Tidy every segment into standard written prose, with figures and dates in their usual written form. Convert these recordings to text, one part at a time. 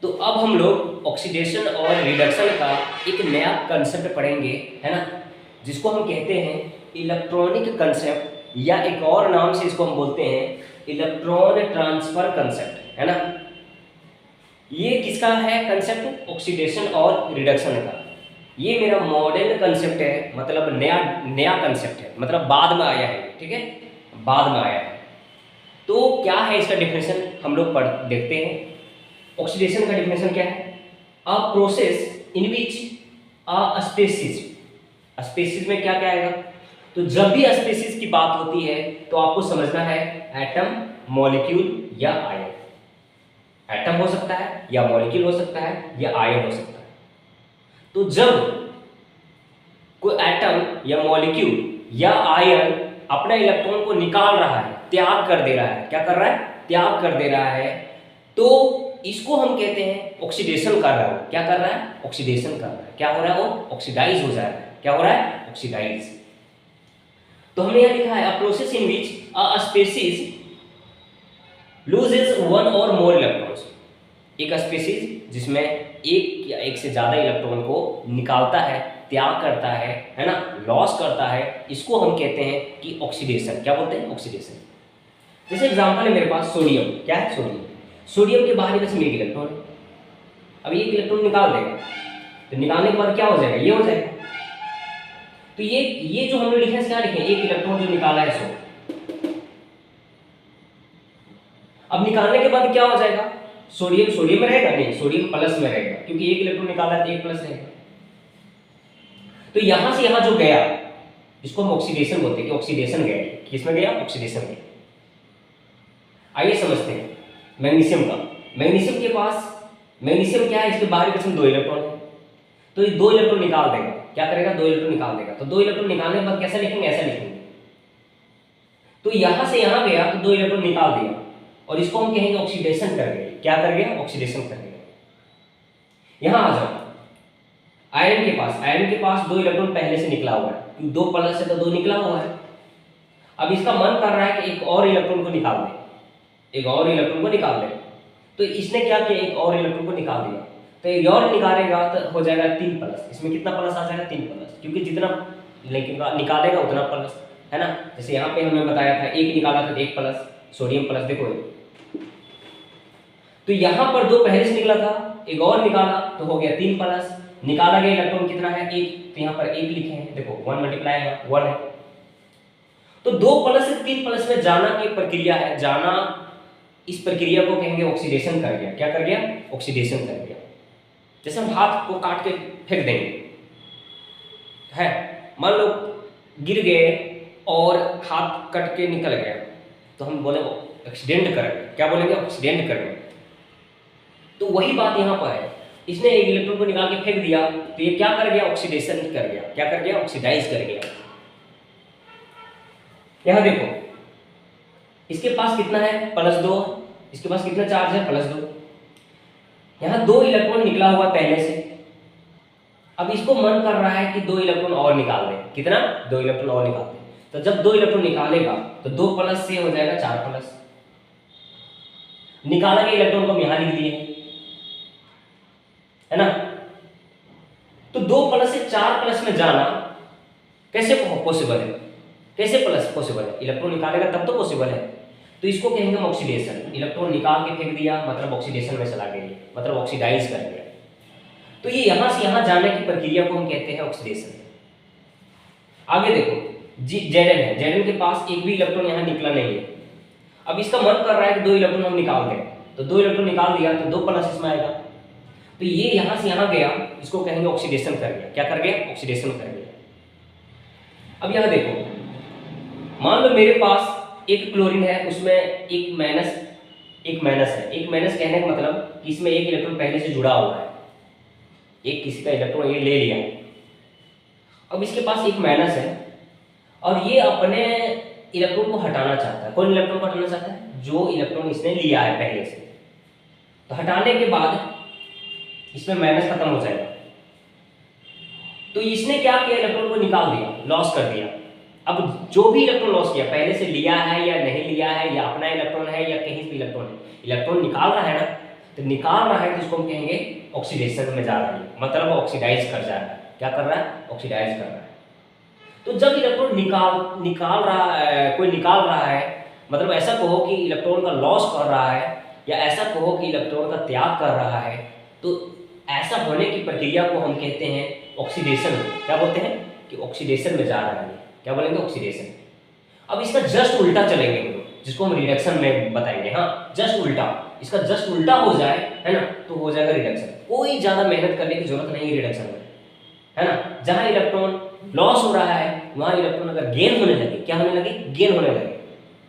तो अब हम लोग ऑक्सीडेशन और रिडक्शन का एक नया कंसेप्ट पढ़ेंगे, है ना, जिसको हम कहते हैं इलेक्ट्रॉनिक कंसेप्ट, या एक और नाम से इसको हम बोलते हैं इलेक्ट्रॉन ट्रांसफर कंसेप्ट, है ना। ये किसका है कंसेप्ट? ऑक्सीडेशन और रिडक्शन का। ये मेरा मॉडर्न कंसेप्ट है, मतलब नया नया कंसेप्ट है, मतलब बाद में आया है, ठीक है, बाद में आया है। तो क्या है इसका डेफिनेशन, हम लोग पढ़ देखते हैं। ऑक्सीडेशन का डेफिनेशन क्या है? A process in which a species में क्या क्या आएगा? तो जब भी स्पेसीज की बात होती है तो आपको समझना है एटम, मॉलिक्यूल या आयन। एटम हो सकता है या मॉलिक्यूल हो सकता है या आयन हो सकता है। तो जब कोई एटम या मॉलिक्यूल या आयन अपना इलेक्ट्रॉन को निकाल रहा है, त्याग कर दे रहा है, क्या कर रहा है? त्याग कर दे रहा है, तो इसको हम कहते हैं ऑक्सीडेशन कर रहा है। क्या कर रहा है? ऑक्सीडेशन कर रहा है। क्या हो रहा है? वो ऑक्सीडाइज हो जा रहा है। क्या हो रहा है? ऑक्सीडाइज। तो हमने यहां लिखा है a process in which a species loses one और मोर इलेक्ट्रॉन्स। एक स्पेसीज जिसमें एक या एक से ज्यादा इलेक्ट्रॉन को निकालता है, त्याग करता है ना, लॉस करता है, इसको हम कहते हैं कि ऑक्सीडेशन। क्या बोलते हैं? ऑक्सीडेशन। जैसे एग्जांपल है मेरे पास सोडियम। क्या है? सोडियम। सोडियम के बाहर बस एक इलेक्ट्रॉन है। अब एक इलेक्ट्रॉन निकाल देगा, तो निकालने के बाद क्या हो जाएगा? ये हो जाएगा। तो ये जो हमने लिखा है, क्या लिखे? एक इलेक्ट्रॉन जो निकाला है सो। अब निकालने के बाद क्या हो जाएगा? सोडियम सोडियम में रहेगा? नहीं, सोडियम प्लस में रहेगा, क्योंकि एक इलेक्ट्रॉन निकाला है तो एक प्लस रहेगा। तो यहां से यहां जो गया, इसको हम ऑक्सीडेशन बोलते हैं कि ऑक्सीडेशन गया। किसमें गया? ऑक्सीडेशन गया। आइए समझते हैं मैग्नीशियम का। मैग्नीशियम के पास, मैग्नीशियम क्या है? इसके बाहरी किस्म दो इलेक्ट्रॉन है, तो ये दो इलेक्ट्रॉन निकाल देगा। क्या करेगा? दो इलेक्ट्रॉन निकाल देगा। तो दो इलेक्ट्रॉन निकालने के बाद कैसा लिखेंगे? ऐसा लिखेंगे। तो यहां से यहां गया तो दो इलेक्ट्रॉन निकाल दिया, और इसको हम कहेंगे ऑक्सीडेशन कर गया। क्या कर गया? ऑक्सीडेशन कर गया। यहां आ जाओ आयरन के पास। आयरन के पास दो इलेक्ट्रॉन पहले से निकला हुआ है, क्योंकि दो प्लस है तो दो निकला हुआ है। अब इसका मन कर रहा है कि एक और इलेक्ट्रॉन को निकाल दे, एक और इलेक्ट्रॉन को निकाल दे। तो इसने क्या किया? एक और इलेक्ट्रॉन को निकाल दिया। तो एक और निकालेगा तो हो जाएगा 3 प्लस। इसमें कितना प्लस आ जाएगा? 3 प्लस, क्योंकि जितना निकालेगा उतना प्लस, है ना। जैसे यहाँ पे हमने बताया था एक निकाला था 1 प्लस, सोडियम प्लस। देखो तो यहाँ पर दो पहले से निकला था, एक और निकाला तो हो गया 3 प्लस। निकाला गया इलेक्ट्रॉन कितना है? 1, तो यहाँ पर 1 लिखे हैं। देखो 1 मल्टीप्लाई 1 है। तो 2 प्लस से 3 प्लस में जाना की प्रक्रिया है, जाना, इस प्रक्रिया को कहेंगे ऑक्सीडेशन कर गया। क्या कर गया? ऑक्सीडेशन कर गया। जैसे हम हाथ को काट के फेंक देंगे, है, मान लो गिर गए और हाथ कट के निकल गया, तो हम बोले एक्सीडेंट कर गया। क्या बोलेंगे? एक्सीडेंट कर गया। तो वही बात यहाँ पर है। इसने एक इलेक्ट्रॉन को निकाल के फेंक दिया, तो ये क्या कर गया? ऑक्सीडेशन कर गया। क्या कर गया? ऑक्सीडाइज कर गया। यहां देखो इसके पास कितना है? +2। इसके पास कितना चार्ज है? +2। यहां 2 इलेक्ट्रॉन निकला हुआ पहले से। अब इसको मन कर रहा है कि 2 इलेक्ट्रॉन और निकाल दे। कितना? 2 इलेक्ट्रॉन और निकाल दे। तो जब 2 इलेक्ट्रॉन निकालेगा तो 2 प्लस से हो जाएगा 4 प्लस। निकाला गया इलेक्ट्रॉन को हम यहां लिख दिए, है ना। तो 2 प्लस से 4 प्लस में जाना कैसे पॉसिबल है? कैसे प्लस पॉसिबल है? इलेक्ट्रॉन निकालेगा तब तो पॉसिबल है। तो इसको कहेंगे हम ऑक्सीडेशन। इलेक्ट्रॉन निकाल के फेंक दिया मतलब ऑक्सीडेशन में चला गया, मतलब ऑक्सीडाइज कर गया। तो ये यहां से यहां जाने की प्रक्रिया को हम कहते हैं ऑक्सीडेशन। आगे देखो Zn है। Zn के पास एक भी इलेक्ट्रॉन यहां निकला नहीं है। अब इसका मन कर रहा है कि 2 इलेक्ट्रॉन हम निकाल दें, तो 2 इलेक्ट्रॉन निकाल दिया तो 2 प्लस इसमें आएगा। तो ये यहां से यहां गया, इसको कहेंगे ऑक्सीडेशन कर गया। क्या कर गया? ऑक्सीडेशन कर गया। अब यहां देखो, मान लो मेरे पास एक क्लोरीन है, उसमें एक माइनस है। एक माइनस कहने का मतलब कि इसमें एक इलेक्ट्रॉन पहले से जुड़ा हुआ है, एक किसी का इलेक्ट्रॉन ये ले लिया। अब इसके पास एक माइनस है और ये अपने इलेक्ट्रॉन को हटाना चाहता है। कौन इलेक्ट्रॉन को हटाना चाहता है? जो इलेक्ट्रॉन इसने लिया है पहले से। तो हटाने के बाद इसमें माइनस खत्म हो जाएगा। तो इसने क्या किया? इलेक्ट्रॉन को निकाल दिया, लॉस कर दिया। अब जो भी इलेक्ट्रॉन लॉस किया, पहले से लिया है या नहीं लिया है, या अपना इलेक्ट्रॉन है या कहीं भी इलेक्ट्रॉन है, इलेक्ट्रॉन निकाल रहा है ना, तो निकाल रहा है तो इसको हम कहेंगे ऑक्सीडेशन में जा रहा है, मतलब ऑक्सीडाइज कर जा रहा है। क्या कर रहा है? ऑक्सीडाइज कर रहा है। तो जब इलेक्ट्रॉन निकाल रहा है, कोई निकाल रहा है, मतलब ऐसा कहो कि इलेक्ट्रॉन का लॉस कर रहा है, या ऐसा कहो कि इलेक्ट्रॉन का त्याग कर रहा है, तो ऐसा होने की प्रक्रिया को हम कहते हैं ऑक्सीडेशन। क्या बोलते हैं? कि ऑक्सीडेशन में जा रहा है। क्या बोलेंगे? ऑक्सीडेशन। अब इसका जस्ट उल्टा चलेंगे हम लोग, जिसको हम रिडक्शन में बताएंगे। हाँ, जस्ट उल्टा, इसका जस्ट उल्टा हो जाए, है ना, तो हो जाएगा रिडक्शन। कोई ज्यादा मेहनत करने की जरूरत नहीं है रिडक्शन में, है ना। जहां इलेक्ट्रॉन लॉस हो रहा है वहां इलेक्ट्रॉन अगर गेन होने लगे, क्या होने लगे? गेन होने लगे,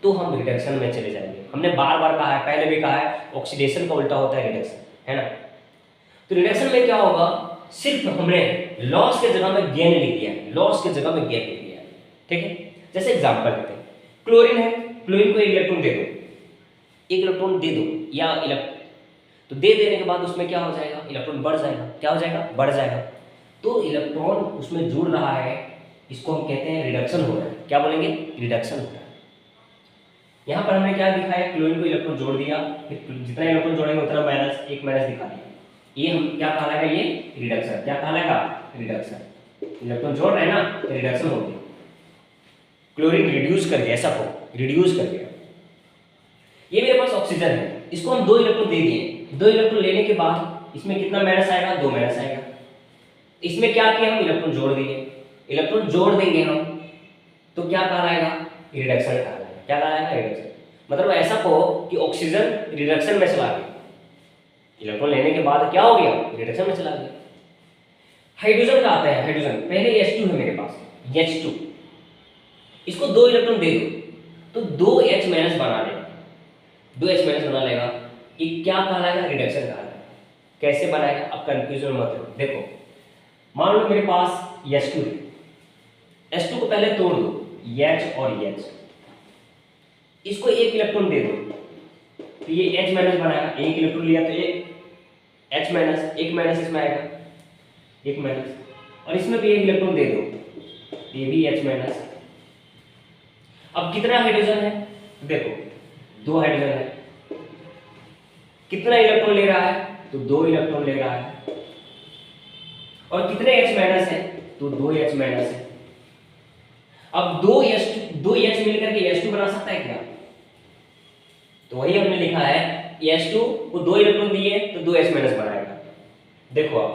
तो हम रिडक्शन में चले जाएंगे। हमने बार बार कहा है, पहले भी कहा है, ऑक्सीडेशन का उल्टा होता है रिडक्शन, है ना। तो रिडक्शन में क्या होगा? सिर्फ हमने लॉस के जगह में गेन लिख दिया है, लॉस के जगह में गेन लिख दिया है, ठीक है। जैसे एग्जांपल लेते हैं, क्लोरीन है, क्लोरीन को एक इलेक्ट्रॉन दे दो, एक इलेक्ट्रॉन दे दो, या तो दे देने के बाद उसमें क्या हो जाएगा? इलेक्ट्रॉन बढ़ जाएगा। क्या हो जाएगा? बढ़ जाएगा। तो इलेक्ट्रॉन उसमें जुड़ रहा है, इसको हम कहते हैं रिडक्शन हो रहा है। क्या बोलेंगे? रिडक्शन हो रहा है। यहाँ पर हमने क्या दिखाया? क्लोरीन को इलेक्ट्रॉन जोड़ दिया, फिर जितना इलेक्ट्रॉन जोड़ेंगे उतना माइनस, एक माइनस दिखा दिया। ये हम क्या कहलाएगा? ये रिडक्शन। क्या कहलाएगा? रिडक्शन। इलेक्ट्रॉन जोड़ रहे हैं ना, तो रिडक्शन हो गया। क्लोरीन रिड्यूस कर दिया, ऐसा को रिड्यूस कर दिया। ये मेरे पास ऑक्सीजन है, इसको हम 2 इलेक्ट्रॉन दे दिए। 2 इलेक्ट्रॉन लेने के बाद इसमें कितना माइनस आएगा? 2 माइनस आएगा। इसमें क्या किया? हम इलेक्ट्रॉन जोड़ दिए। इलेक्ट्रॉन जोड़ देंगे हम, तो क्या कहलाएगा? रिडक्शन कहलाएगा। क्या कहलाएगा? रिडक्शन। मतलब ऐसा कहो कि ऑक्सीजन रिडक्शन में चला गया, इलेक्ट्रॉन लेने के बाद क्या हो गया? रिडक्शन में चला गया। हाइड्रोजन का आता है, हाइड्रोजन पहले H2 है मेरे पास, H2, इसको 2 इलेक्ट्रॉन दे दो, तो 2H माइनस बना लेगा, 2H माइनस बना लेगा। ये क्या कहलाएगा? रिडक्शन कहलाएगा। कैसे बनाएगा? अब कंफ्यूजन मत हो। देखो, मान लो मेरे पास H2 है, H2 को पहले तोड़ दो, H और H, इसको 1 इलेक्ट्रॉन दे दो, तो ये H माइनस बनाएगा। 1 इलेक्ट्रॉन लिया तो ये H माइनस, 1 माइनस इसमें आएगा, 1 माइनस, और इसमें भी 1 इलेक्ट्रॉन दे दो, ये भी H माइनस। अब कितना हाइड्रोजन है? देखो, 2 हाइड्रोजन है। कितना इलेक्ट्रॉन ले रहा है? तो 2 इलेक्ट्रॉन ले रहा है। और कितने H माइनस है? तो 2H माइनस है। अब 2H मिलकर के H2 बना सकता है क्या? तो वही हमने लिखा है, H2 को 2 इलेक्ट्रॉन दिए तो 2H माइनस बनाएगा। देखो, आप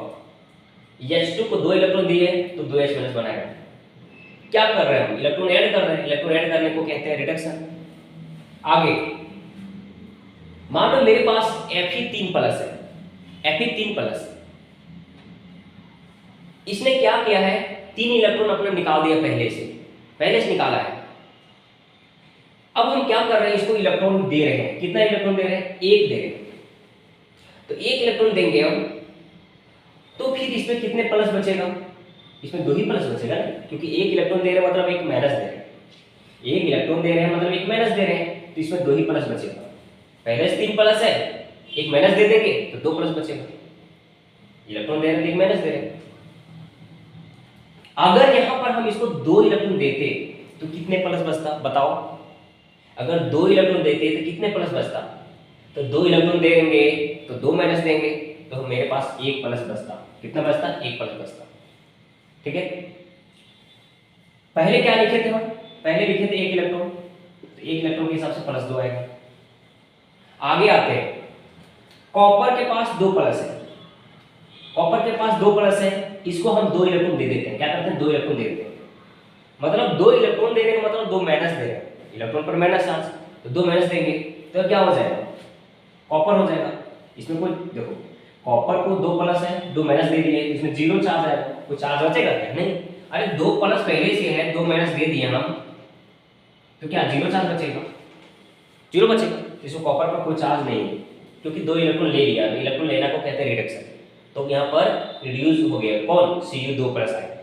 H2 को 2 इलेक्ट्रॉन दिए तो 2H माइनस बनाएगा। क्या कर रहे हैं हम? इलेक्ट्रॉन ऐड कर रहे हैं। इलेक्ट्रॉन ऐड करने को कहते हैं रिडक्शन। आगे मान लो मेरे पास Fe3 प्लस है, Fe3 प्लस, इसने क्या किया है? 3 इलेक्ट्रॉन अपना निकाल दिया, पहले से निकाला है। अब हम क्या कर रहे हैं? इसको इलेक्ट्रॉन दे रहे हैं। कितना इलेक्ट्रॉन दे रहे हैं? 1 दे रहे हैं। तो 1 इलेक्ट्रॉन देंगे हम, तो फिर इसमें कितने प्लस बचेगा? इसमें 2 ही प्लस बचेगा ना, क्योंकि 1 इलेक्ट्रॉन दे रहे हैं मतलब 1 माइनस दे रहे हैं। 1 इलेक्ट्रॉन दे रहे हैं मतलब 1 माइनस दे रहे हैं, तो इसमें 2 ही प्लस बचेगा। पहले से 3 प्लस है, 1 माइनस दे देंगे तो 2 प्लस बचेगा। इलेक्ट्रॉन दे रहे हैं तो 1 माइनस दे रहे हैं। अगर यहां पर हम इसको 2 इलेक्ट्रॉन देते तो कितने प्लस बचता? बताओ। अगर 2 इलेक्ट्रॉन देते तो कितने प्लस बचता? तो 2 इलेक्ट्रॉन देंगे तो 2 माइनस देंगे, तो मेरे पास 1 प्लस बचता। कितना बचता? 1 प्लस बचता। ठीक है। पहले क्या लिखे थे हम? पहले लिखे थे 1 इलेक्ट्रॉन, तो 1 इलेक्ट्रॉन के हिसाब से प्लस 2 आएगा। आगे आते हैं, कॉपर के पास 2 प्लस है, कॉपर के पास 2 प्लस है, इसको हम 2 इलेक्ट्रॉन दे देते हैं। क्या करते हैं? 2 इलेक्ट्रॉन दे देते हैं। मतलब 2 इलेक्ट्रॉन देने का मतलब 2 माइनस दे रहे हैं, इलेक्ट्रॉन पर माइनस चार्ज, तो 2 माइनस देंगे तो क्या हो जाएगा? कॉपर हो जाएगा। इसमें कोई, देखो, कॉपर को 2 प्लस है, 2 माइनस दे दिए, इसमें 0 चार्ज आएगा। कोई चार्ज बचेगा क्या? नहीं। अरे 2 प्लस पहले से है, 2 माइनस दे दिए हम, तो क्या 0 चार्ज बचेगा? 0 बचेगा। इसमें कॉपर पर कोई चार्ज नहीं है, क्योंकि 2 इलेक्ट्रॉन ले लिया। इलेक्ट्रॉन लेना को कहते हैं रिडक्शन। तो यहाँ पर रिड्यूस हो गया कौन? Cu2 प्लस आएगा।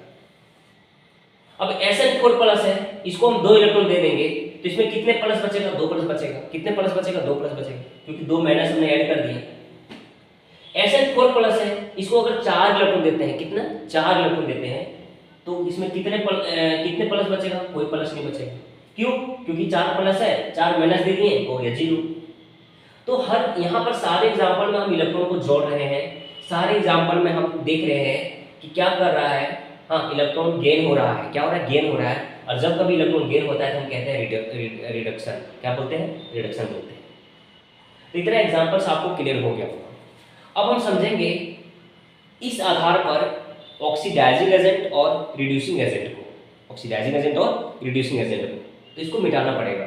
अब Sn4 प्लस है, इसको हम 2 इलेक्ट्रॉन दे देंगे, तो इसमें कितने प्लस बचेगा? 2 प्लस बचेगा। कितने प्लस बचेगा? 2 प्लस बचेगा, क्योंकि 2 माइनस हमने ऐड कर दिया। Sn4 प्लस है, इसको अगर 4 इलेक्ट्रॉन देते हैं, कितना? 4 इलेक्ट्रॉन देते हैं, तो इसमें कितने प्लस बचेगा? कोई प्लस नहीं बचेगा। क्यों? क्योंकि 4 प्लस है, 4 माइनस दे दिए, हो गया 0। तो हर यहाँ पर सारे एग्जाम्पल में हम इलेक्ट्रॉन को जोड़ रहे हैं, सारे एग्जाम्पल में हम देख रहे हैं कि क्या कर रहा है, हाँ इलेक्ट्रॉन गेन हो रहा है। क्या हो रहा है? गेन हो रहा है। और जब कभी इलेक्ट्रॉन गेन होता है तो हम कहते हैं रिडक्शन। क्या बोलते हैं? रिडक्शन बोलते हैं। तो इतना एग्जाम्पल्स आपको क्लियर हो गया होगा। अब हम समझेंगे इस आधार पर ऑक्सीडाइजिंग एजेंट और रिड्यूसिंग एजेंट को, ऑक्सीडाइजिंग एजेंट और रिड्यूसिंग एजेंट को, तो इसको मिटाना पड़ेगा।